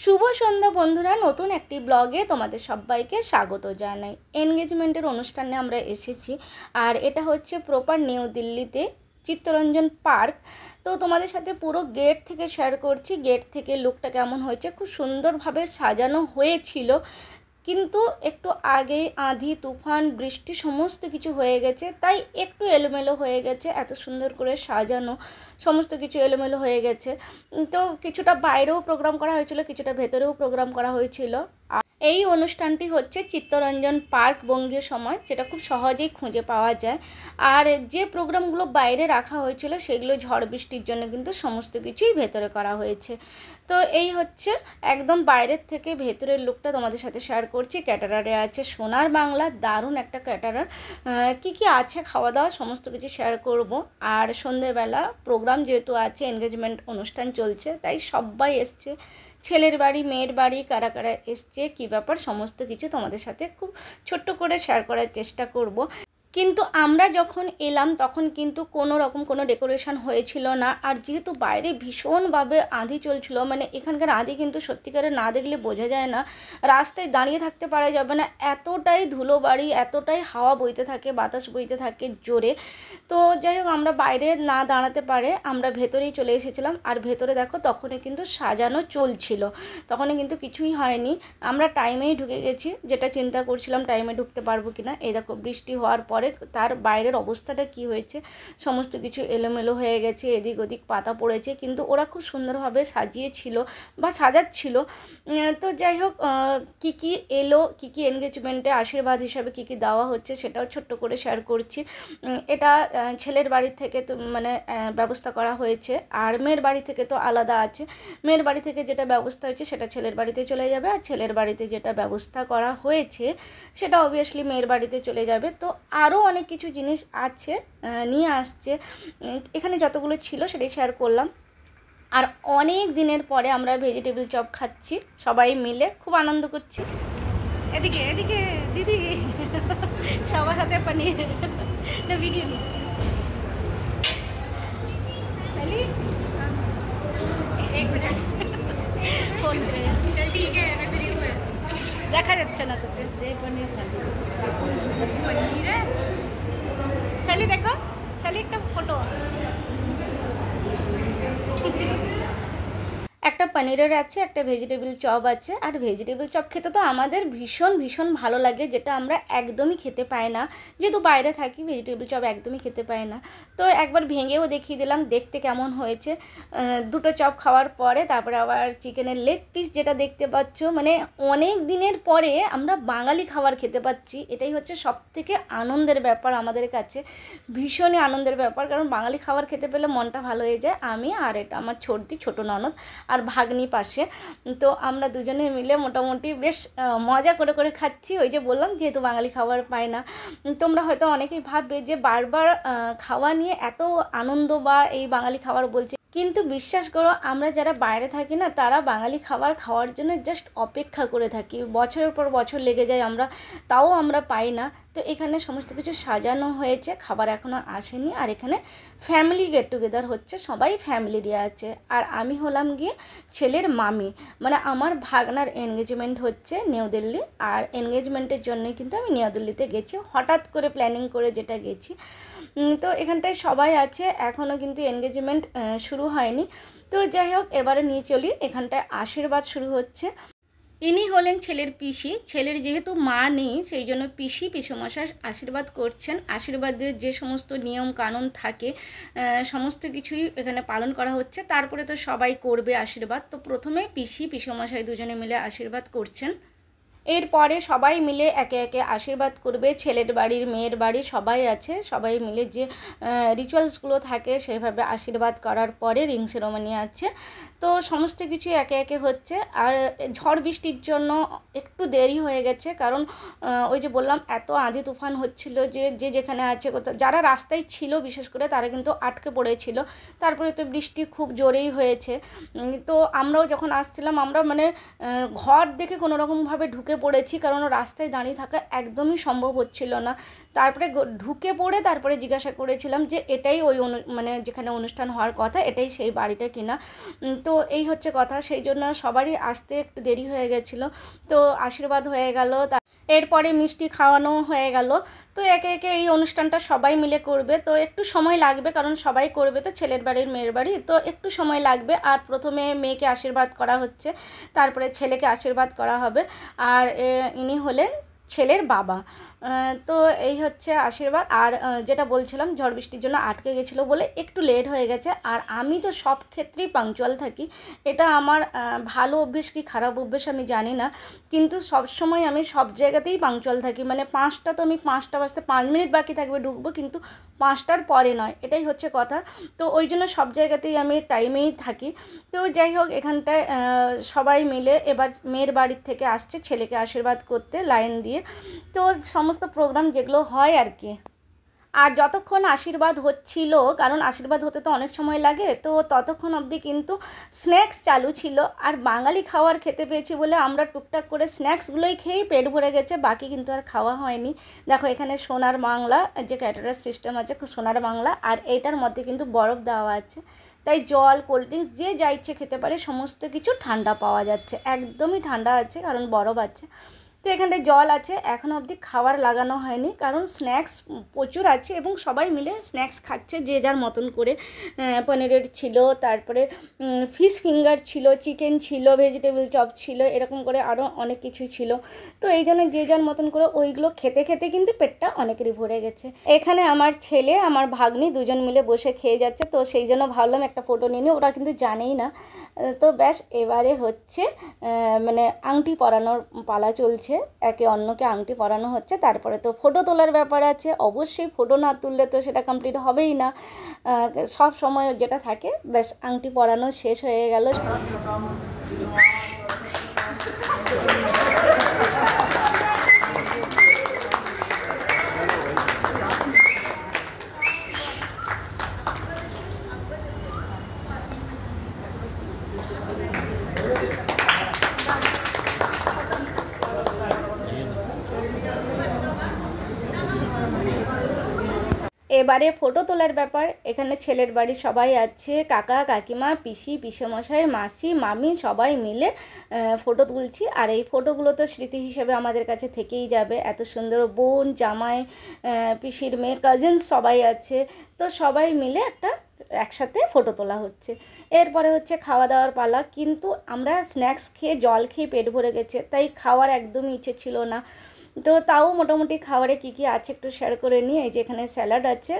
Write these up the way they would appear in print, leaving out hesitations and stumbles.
শুভ সন্ধ্যা বন্ধুরা, নতুন একটি ব্লগে তোমাদের সবাইকে স্বাগত জানাই। এনগেজমেন্টের অনুষ্ঠানে আমরা এসেছি, আর এটা হচ্ছে প্রপার নিউ দিল্লিতে চিত্তরঞ্জন পার্ক। তো তোমাদের সাথে পুরো গেট থেকে শেয়ার করছি, গেট থেকে লুকটা কেমন হয়েছে। খুব সুন্দরভাবে সাজানো হয়েছিল, কিন্তু একটু আগেই আঁধি তুফান বৃষ্টি সমস্ত কিছু হয়ে গেছে, তাই একটু এলোমেলো হয়ে গেছে। এত সুন্দর করে সাজানো সমস্ত কিছু এলোমেলো হয়ে গেছে। তো কিছুটা বাইরেও প্রোগ্রাম করা হয়েছিল, কিছুটা ভেতরেও প্রোগ্রাম করা হয়েছিল। এই অনুষ্ঠানটি হচ্ছে চিত্তরঞ্জন পার্ক বঙ্গীয় সময়, যেটা খুব সহজেই খুঁজে পাওয়া যায়। আর যে প্রোগ্রামগুলো বাইরে রাখা হয়েছিল সেগুলো ঝড় বৃষ্টির জন্য কিন্তু সমস্ত কিছুই ভেতরে করা হয়েছে। তো এই হচ্ছে একদম বাইরের থেকে ভেতরের লুকটা তোমাদের সাথে শেয়ার করছি। ক্যাটারারে আছে সোনার বাংলা, দারুণ একটা ক্যাটারার। কি কি আছে খাওয়া দাওয়া সমস্ত কিছু শেয়ার করব। আর সন্ধেবেলা প্রোগ্রাম যেহেতু আছে, এনগেজমেন্ট অনুষ্ঠান চলছে, তাই সবাই এসছে, ছেলের বাড়ি মেয়ের বাড়ি কারা কারা এসছে, কী ব্যাপার সমস্ত কিছু তোমাদের সাথে খুব ছোট্ট করে শেয়ার করার চেষ্টা করব। কিন্তু আমরা যখন এলাম তখন কিন্তু কোনো রকম কোনো ডেকোরেশন হয়েছিল না। আর যেহেতু বাইরে ভীষণভাবে আঁধি চলছিল, মানে এখানকার আঁধি কিন্তু সত্যিকারে না দেখলে বোঝা যায় না, রাস্তায় দাঁড়িয়ে থাকতে পারা যাবে না, এতটাই ধুলোবাড়ি, এতটাই হাওয়া বইতে থাকে, বাতাস বইতে থাকে জোরে। তো যাই হোক, আমরা বাইরে না দাঁড়াতে পারে আমরা ভেতরেই চলে এসেছিলাম। আর ভেতরে দেখো তখনই কিন্তু সাজানো চলছিল, তখনই কিন্তু কিছুই হয়নি, আমরা টাইমেই ঢুকে গেছি। যেটা চিন্তা করছিলাম টাইমে ঢুকতে পারবো কিনা, এই দেখো বৃষ্টি হওয়ার পরে তার বাইরের অবস্থাটা কি হয়েছে, সমস্ত কিছু এলোমেলো হয়ে গেছে, এদিক ওদিক পাতা পড়েছে, কিন্তু ওরা খুব সুন্দরভাবে সাজিয়েছিল বা সাজাচ্ছিল। তো যাই হোক, কী কী এলো, কী কী এনগেজমেন্টে আশীর্বাদ হিসাবে কী কী দেওয়া হচ্ছে সেটাও ছোট্ট করে শেয়ার করছি। এটা ছেলের বাড়ি থেকে তো মানে ব্যবস্থা করা হয়েছে, আর মেয়ের বাড়ি থেকে তো আলাদা আছে। মেয়ের বাড়ি থেকে যেটা ব্যবস্থা হয়েছে সেটা ছেলের বাড়িতে চলে যাবে, আর ছেলের বাড়িতে যেটা ব্যবস্থা করা হয়েছে সেটা অবভিয়াসলি মেয়ের বাড়িতে চলে যাবে। তো আরও অনেক কিছু জিনিস আছে, নিয়ে আসছে। এখানে যতগুলো ছিল সেটাই শেয়ার করলাম। আর অনেক দিনের পরে আমরা ভেজিটেবল চপ খাচ্ছি সবাই মিলে, খুব আনন্দ করছি। এদিকে এদিকে দিদি সবার হাতে পানির ভিডিও নিচ্ছি। দেখা যাচ্ছে না তোকে, সালি দেখো, সালি একটা ফটো। একটা পনিরের আছে, একটা ভেজিটেবল চপ আছে। আর ভেজিটেবল চপ খেতে তো আমাদের ভীষণ ভীষণ ভালো লাগে, যেটা আমরা একদমই খেতে পাই না, যেহেতু বাইরে থাকি ভেজিটেবল চপ একদমই খেতে পাই না। তো একবার ভেঙেও দেখিয়ে দিলাম দেখতে কেমন হয়েছে। দুটো চপ খাওয়ার পরে তারপরে আবার চিকেনের লেগ পিস, যেটা দেখতে পাচ্ছ, মানে অনেক দিনের পরে আমরা বাঙালি খাবার খেতে পাচ্ছি। এটাই হচ্ছে সবথেকে আনন্দের ব্যাপার আমাদের কাছে, ভীষণই আনন্দের ব্যাপার, কারণ বাঙালি খাবার খেতে পেলে মনটা ভালো হয়ে যায়। আমি আর এটা আমার ছোট ননদ আর ভাগ্নি পাশে, তো আমরা দুজনে মিলে মোটামুটি বেশ মজা করে করে খাচ্ছি। ওই যে বললাম যেহেতু বাঙালি খাবার পায় না। তোমরা হয়তো অনেকেই ভাববে যে বারবার খাওয়া নিয়ে এত আনন্দ বা এই বাঙালি খাবার বলছে, কিন্তু বিশ্বাস করো আমরা যারা বাইরে থাকি না, তারা বাঙালি খাবার খাওয়ার জন্য জাস্ট অপেক্ষা করে থাকি, বছরের পর বছর লেগে যায়, তাও আমরা পাই না। তো এখানে সমস্ত কিছু সাজানো হয়েছে, খাবার এখনও আসেনি। আর এখানে ফ্যামিলি গেট টুগেদার হচ্ছে, সবাই ফ্যামিলিরই আছে। আর আমি হলাম গিয়ে ছেলের মামি, মানে আমার ভাগনার এনগেজমেন্ট হচ্ছে নিউ দিল্লি। আর এনগেজমেন্টের জন্যই কিন্তু আমি নিউ দিল্লিতে গেছি, হঠাৎ করে প্ল্যানিং করে যেটা গেছি। তো এখানটায় সবাই আছে, এখনও কিন্তু এনগেজমেন্ট শুরু হয়নি। তো যাই হোক, এবারে নিয়ে চলি, এখানটায় আশীর্বাদ শুরু হচ্ছে। ইনি হলেন ছেলের পিসি, ছেলের যেহেতু মা নেই সেই জন্য পিসেমশাই আশীর্বাদ করছেন। আশীর্বাদের যে সমস্ত নিয়ম কানুন থাকে সমস্ত কিছুই এখানে পালন করা হচ্ছে। তারপরে তো সবাই করবে আশীর্বাদ, তো প্রথমে পিসেমশাই দুজনে মিলে আশীর্বাদ করছেন। এরপরে সবাই মিলে একে একে আশীর্বাদ করবে, ছেলের বাড়ির মেয়ের বাড়ি সবাই আছে, সবাই মিলে যে রিচুয়ালসগুলো থাকে সেভাবে আশীর্বাদ করার পরে রিং সেরেমনি আছে। তো সমস্ত কিছু একে একে হচ্ছে। আর ঝড় বৃষ্টির জন্য একটু দেরি হয়ে গেছে, কারণ ওই যে বললাম এত আঁধি তুফান হচ্ছিল যে যে যেখানে আছে কোথাও যারা রাস্তায় ছিল বিশেষ করে তারা কিন্তু আটকে পড়েছিল। তারপরে তো বৃষ্টি খুব জোরেই হয়েছে। তো আমরাও যখন আসছিলাম আমরা মানে ঘর দেখে কোনো রকমভাবে ঢুকে পড়েছি, কারণ রাস্তায় দাঁড়িয়ে থাকা একদমই সম্ভব হচ্ছিল না। তারপরে ঢুকে পড়ে তারপরে জিজ্ঞাসা করেছিলাম যে এটাই ওই মানে যেখানে অনুষ্ঠান হওয়ার কথা, এটাই সেই বাড়িটা কিনা। তো এই হচ্ছে কথা, সেই জন্য সবারই আসতে একটু দেরি হয়ে গেছিলো। তো আশীর্বাদ হয়ে গেল, এরপরে মিষ্টি খাওয়ানো হয়ে গেল। তো একে একে এই অনুষ্ঠানটা সবাই মিলে করবে, তো একটু সময় লাগবে, কারণ সবাই করবে তো, ছেলের বাড়ির মেয়ের বাড়ি, তো একটু সময় লাগবে। আর প্রথমে মেয়েকে আশীর্বাদ করা হচ্ছে, তারপরে ছেলেকে আশীর্বাদ করা হবে। আর ইনি হলেন ছেলের বাবা। তো এই হচ্ছে আশীর্বাদ। আর যেটা বলছিলাম, ঝড় বৃষ্টির জন্য আটকে গেছিলো বলে একটু লেট হয়ে গেছে। আর আমি তো সব ক্ষেত্রেই পাংচুয়াল থাকি, এটা আমার ভালো অভ্যেস কি খারাপ অভ্যেস আমি জানি না, কিন্তু সবসময় আমি সব জায়গাতেই পাংচুয়াল থাকি। মানে 5টা তো আমি 5টা বাজতে 5 মিনিট বাকি থাকবে ঢুকবো, কিন্তু 5টার পরে নয়, এটাই হচ্ছে কথা। তো ওই জন্য সব জায়গাতেই আমি টাইমেই থাকি। তো যাই হোক, এখানটায় সবাই মিলে এবার মেয়ের বাড়ির থেকে আসছে ছেলেকে আশীর্বাদ করতে লাইন দিয়ে। তো সমস্ত প্রোগ্রাম যেগুলো হয় আর কি। আর যতক্ষণ আশীর্বাদ হচ্ছিল, কারণ আশীর্বাদ হতে তো অনেক সময় লাগে, তো ততক্ষণ অবধি কিন্তু স্ন্যাক্স চালু ছিল। আর বাঙালি খাবার খেতে পেয়েছি বলে আমরা টুকটাক করে স্ন্যাক্সগুলোই খেয়েই পেট ভরে গেছে, বাকি কিন্তু আর খাওয়া হয়নি। দেখো এখানে সোনার বাংলা যে ক্যাটারার সিস্টেম আছে, সোনার বাংলা, আর এইটার মধ্যে কিন্তু বরফ দেওয়া আছে, তাই জল কোল্ড ড্রিঙ্কস যে যা ইচ্ছে খেতে পারে, সমস্ত কিছু ঠান্ডা পাওয়া যাচ্ছে, একদমই ঠান্ডা আছে কারণ বরফ আছে। তো এখানটায় জল আছে, এখনও অবধি খাবার লাগানো হয়নি, কারণ স্ন্যাক্স প্রচুর আছে এবং সবাই মিলে স্ন্যাক্স খাচ্ছে যে যার মতন করে। পনিরের ছিল, তারপরে ফিশ ফিঙ্গার ছিল, চিকেন ছিল, ভেজিটেবল চপ ছিল, এরকম করে আরও অনেক কিছুই ছিল। তো এই জন্য যে যার মতন করে ওইগুলো খেতে খেতে কিন্তু পেটটা অনেকেরই ভরে গেছে। এখানে আমার ছেলে আমার ভাগ্নি দুজন মিলে বসে খেয়ে যাচ্ছে, তো সেই জন্য ভাবলাম একটা ফটো নিয়ে নিই, ওরা কিন্তু জানেই না। তো ব্যাস, এবারে হচ্ছে মানে আংটি পরানোর পালা চলছে, একে অন্যকে আংটি পরানো হচ্ছে। তারপরে তো ফটো তোলার ব্যাপার আছে, অবশ্যই ফটো না তুললে তো সেটা কমপ্লিট হবেই না। সব সময় যেটা থাকে, ব্যাস আংটি পরানো শেষ হয়ে গেল। এবারে ফটো তোলার ব্যাপার, এখানে ছেলের বাড়ির সবাই আছে, কাকা কাকিমা পিসি পিসেমশাই মাসি মামি সবাই মিলে ফটো তুলছি। আর এই ফটোগুলো তো স্মৃতি হিসেবে আমাদের কাছে থেকেই যাবে। এত সুন্দর বোন জামাই পিসির মেয়ে কাজিনস সবাই আছে, তো সবাই মিলে একটা একসাথে ফটো তোলা হচ্ছে। এরপরে হচ্ছে খাওয়া দাওয়ার পালা, কিন্তু আমরা স্ন্যাক্স খেয়ে জল খেয়ে পেট ভরে গেছে, তাই খাওয়ার একদমই ইচ্ছে ছিল না। তো তাও মোটামুটি খাবারে কী কী আছে একটু শেয়ার করে নিই। এই যে এখানে স্যালাড আছে,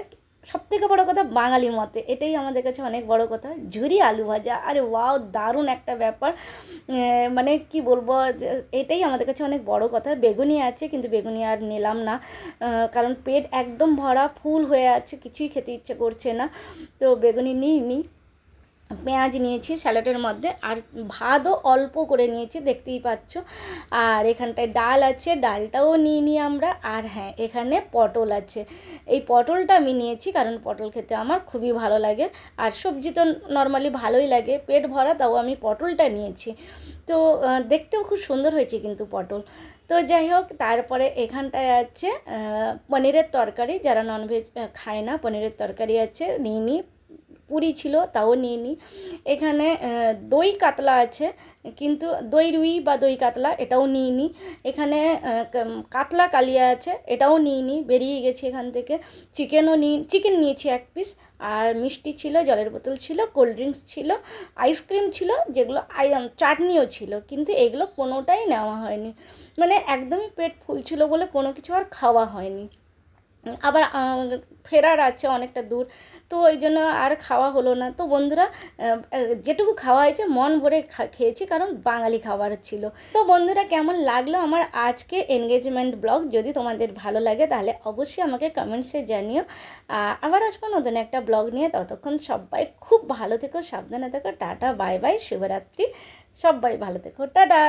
সবথেকে বড় কথা বাঙালি মতে এটাই আমাদের কাছে অনেক বড় কথা, ঝুরি আলু ভাজা, আরে ওয়াও দারুণ একটা ব্যাপার। মানে কি বলবো, এটাই আমাদের কাছে অনেক বড় কথা। বেগুনি আছে, কিন্তু বেগুনি আর নিলাম না, কারণ পেট একদম ভরা ফুল হয়ে আছে, কিছুই খেতে ইচ্ছে করছে না, তো বেগুনি নিইনি। পেঁয়াজ নিয়েছি স্যালাডের মধ্যে, আর ভাতও অল্প করে নিয়েছি, দেখতেই পাচ্ছ। আর এখানটায় ডাল আছে, ডালটাও নিয়ে নিই আমরা। আর হ্যাঁ, এখানে পটল আছে, এই পটলটা আমি নিয়েছি কারণ পটল খেতে আমার খুবই ভালো লাগে। আর সবজি তো নর্মালি ভালোই লাগে, পেট ভরা, তাও আমি পটলটা নিয়েছি। তো দেখতেও খুব সুন্দর হয়েছে কিন্তু পটল। তো যাই হোক, তারপরে এখানটায় আছে পনিরের তরকারি, যারা ননভেজ খায় না, পনিরের তরকারি আছে নিয়ে নিই। পুরি ছিল, তাও নিয়ে নিই। এখানে দই কাতলা আছে, কিন্তু দই রুই বা দই কাতলা এটাও নিয়ে নিই। এখানে কাতলা কালিয়া আছে, এটাও নিয়ে নিই, বেরিয়ে গেছি এখান থেকে। চিকেন নিয়েছি 1 পিস, আর মিষ্টি ছিল, জলের বোতল ছিল, কোল্ড ড্রিঙ্কস ছিল, আইসক্রিম ছিল, যেগুলো চাটনিও ছিল, কিন্তু এগুলো কোনোটাই নেওয়া হয়নি। মানে একদমই পেট ফুল ছিল বলে কোনো কিছু আর খাওয়া হয়নি। আবার ফেরার আছে অনেকটা দূর, তো ওই জন্য আর খাওয়া হলো না। তো বন্ধুরা, যেটুকু খাওয়া হয়েছে মন ভরে খেয়েছি, কারণ বাঙালি খাবার ছিল। তো বন্ধুরা, কেমন লাগলো আমার আজকে এনগেজমেন্ট ব্লগ? যদি তোমাদের ভালো লাগে তাহলে অবশ্যই আমাকে কমেন্টসে জানিও। আবার আসবো নতুন একটা ব্লগ নিয়ে, ততক্ষণ সবাই খুব ভালো থেকো, সাবধানে থেকো, টাটা বাই বাই, শুভরাত্রি, সবাই ভালো থেকো, টাটা।